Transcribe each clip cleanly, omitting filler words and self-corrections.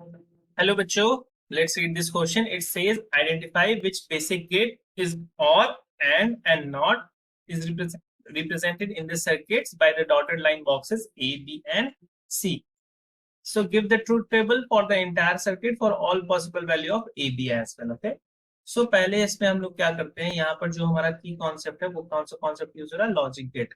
Hello बच्चों, let's read this question. It says identify which basic gate is OR and NOT is represented in the circuits by the dotted line boxes A, B and C. So give the truth table for the entire circuit for all possible value of A, B as well. Okay. So पहले इसमें हम लोग क्या करते हैं, यहाँ पर जो हमारा की कॉन्सेप्ट है वो कौन सा कॉन्सेप्ट यूज हो रहा है, logic gate,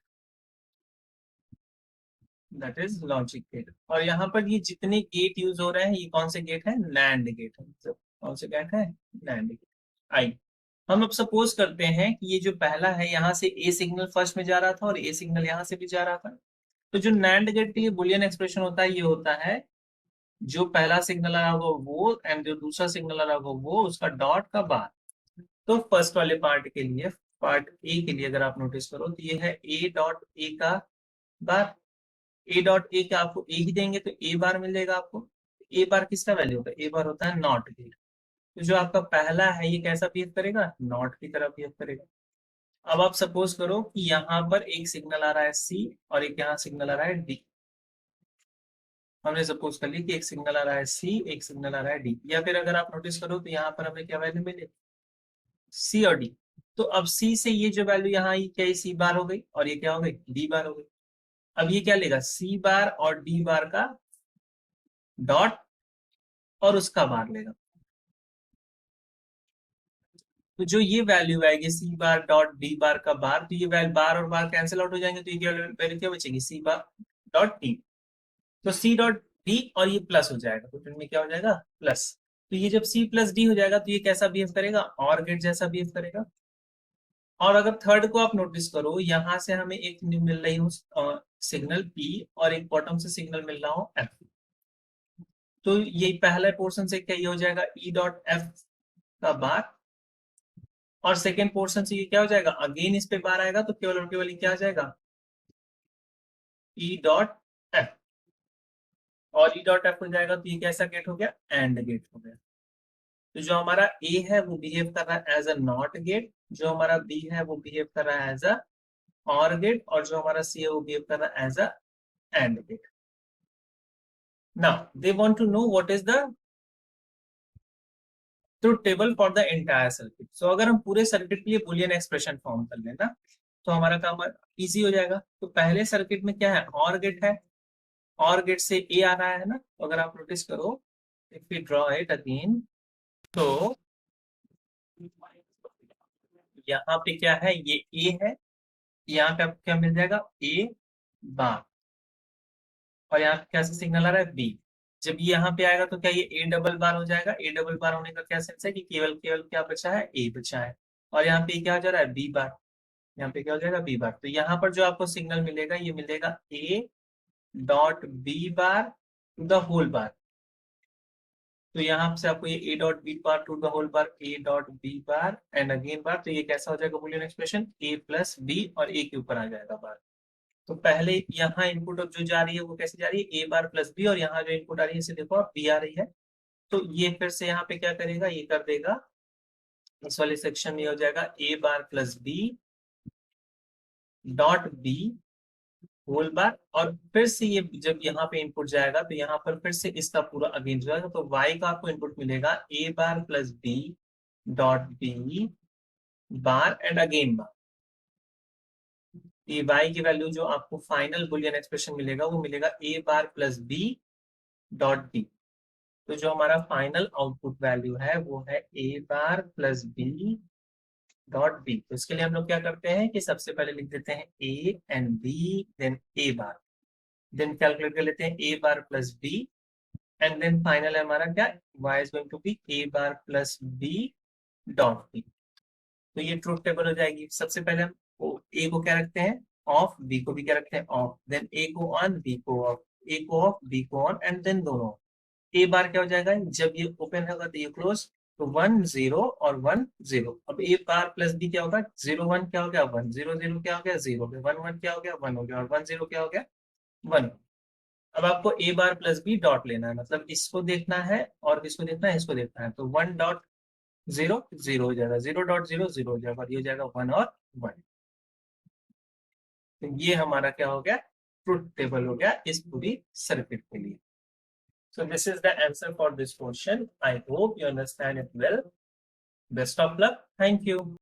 that is logic gate. और यहाँ पर ये जितने गेट यूज हो रहे हैं ये कौन से गेट है, नैंड गेट है। मतलब कौन से गेट है, नैंड गेट। आई हम अब सपोज करते हैं कि ये जो पहला है यहाँ से ए सिग्नल फर्स्ट में जा रहा था और ए सिग्नल यहाँ से भी जा रहा था। तो जो नैंड गेट के लिए बुलियन एक्सप्रेशन होता है ये होता है जो पहला सिग्नल आ रहा होगा वो एंड जो दूसरा सिग्नल आ रहा होगा वो उसका डॉट का बार। तो फर्स्ट वाले पार्ट के लिए, पार्ट ए के लिए अगर आप नोटिस करो तो ये है ए डॉट ए का बार। ए डॉट ए का आपको ए ही देंगे तो ए बार मिलेगा आपको। ए बार किसका वैल्यू होता है, ए बार होता है नॉट गेट। तो जो आपका पहला है ये कैसा बिहेव करेगा, नॉट की तरह बिहेव करेगा। अब आप सपोज करो कि यहाँ पर एक सिग्नल आ रहा है सी और एक यहाँ सिग्नल आ रहा है डी। हमने सपोज कर ली कि एक सिग्नल आ रहा है सी, एक सिग्नल आ रहा है डी। या फिर अगर आप नोटिस करो तो यहाँ पर हमें क्या वैल्यू मिले, सी और डी। तो अब सी से ये जो वैल्यू यहाँ आई क्या, सी बार हो गई और ये क्या हो गई, डी बार हो गई। अब ये क्या लेगा, सी बार और डी बार का डॉट और उसका बार लेगा। तो जो ये वैल्यू आएगी सी बार डॉट डी बार का बार, तो ये वैल्यू बार और बार कैंसिल आउट हो जाएंगे, तो ये वैल्यू क्या बचेगी, सी बार डॉट डी। तो सी डॉट डी और ये प्लस हो जाएगा तो फिर में क्या हो जाएगा, प्लस। तो ये जब सी प्लस डी हो जाएगा तो ये कैसा बिहेव करेगा, और गेट जैसा बिहेव करेगा। और अगर थर्ड को आप नोटिस करो, यहां से हमें एक मिल रही हो सिग्नल पी और एक बॉटम से सिग्नल मिल रहा हो एफ। तो ये पहले पोर्शन से क्या ये हो जाएगा ई डॉट एफ का बार, और सेकेंड पोर्शन से ये क्या हो जाएगा, अगेन इस पे बार आएगा तो केवल और केवल क्या आ जाएगा, ई डॉट एफ। और ई डॉट एफ हो जाएगा तो ये कैसा गेट हो गया, एंड गेट हो गया। तो जो हमारा ए है वो बिहेव कर रहा है एज अ नॉट गेट, जो हमारा बी है वो बिहेव कर रहा है एज अ और गेट, और जो हमारा सी है वो बिहेव कर रहा है as a and gate. Now they want to know what is the truth table for the entire circuit. So अगर हम पूरे सर्किट के लिए बुलियन एक्सप्रेशन फॉर्म कर लेना तो हमारा काम इजी हो जाएगा। तो पहले सर्किट में क्या है, और गेट है, और गेट से ए आ रहा है ना। तो अगर आप नोटिस करो, if we draw it again, तो यहाँ पे क्या है, ये ए है, यहाँ पे आपको क्या मिल जाएगा, ए बार, और यहाँ पे कैसे सिग्नल आ रहा है, बी। जब ये यहाँ पे आएगा तो क्या ये ए डबल बार हो जाएगा। ए डबल बार होने का क्या सेंस है कि केवल केवल क्या बचा है, ए बचा है। और यहाँ पे क्या हो जा रहा है, बी बार। यहाँ पे क्या हो जाएगा, बी बार। तो यहाँ पर जो आपको सिग्नल मिलेगा ये मिलेगा A dot B bar to the whole bar. तो यहाँ से आपको ये A dot B bar to the whole bar, A dot B bar and again bar. तो ये कैसा हो जाएगा Boolean expression, A plus B और ए के ऊपर आ जाएगा बार। तो पहले यहाँ इनपुट अब जो जा रही है वो कैसे जा रही है, ए बार प्लस बी, और यहाँ जो इनपुट आ रही है इसे देखो आप बी आ रही है। तो ये फिर से यहाँ पे क्या करेगा, ये कर देगा इस वाले सेक्शन में हो जाएगा A bar plus B dot B whole bar. और फिर से ये जब यहाँ पे इनपुट जाएगा तो यहाँ पर फिर से इसका पूरा अगेन जाएगा। तो y का आपको इनपुट मिलेगा A bar plus B dot B bar and again bar. ये y की वैल्यू जो आपको फाइनल बुलियन एक्सप्रेशन मिलेगा वो मिलेगा A bar plus B dot B. तो जो हमारा फाइनल आउटपुट वैल्यू है वो है ए bar plus B dot B. तो इसके लिए हम लोग क्या करते हैं कि सबसे पहले लिख देते हैं A and B then A bar, then calculate कर लेते हैं A bar plus B and then final है हमारा क्या, y is going to be A bar plus B dot B. तो ये ट्रूथ टेबल हो जाएगी। सबसे पहले हम ए को क्या रखते हैं, ऑफ, बी को भी क्या रखते हैं, ऑफ, देन ए को ऑन बी को ऑफ, ए को ऑफ बी को ऑन एंड देन दोनों। ए बार क्या हो जाएगा, जब ये ओपन होगा तो ये क्लोज, तो 1 0 और 1 0। अब ए बार प्लस बी क्या होगा, 0 1 क्या हो गया 1, 0 0 क्या हो गया 0, 1 1 क्या हो गया 1 हो गया, और 1 0 क्या हो गया 1। अब आपको ए बार प्लस बी डॉट लेना है, मतलब इसको देखना है और किसको देखना है, इसको देखना है। तो 1 डॉट 0 0 हो जाएगा, 0 डॉट 0 0 हो जाएगा, और ये हो जाएगा 1 और 1। तो ये हमारा क्या हो गया, ट्रुथ टेबल हो गया इस पूरी सर्किट के लिए। So this is the answer for this question. I hope you understand it well. Best of luck. Thank you.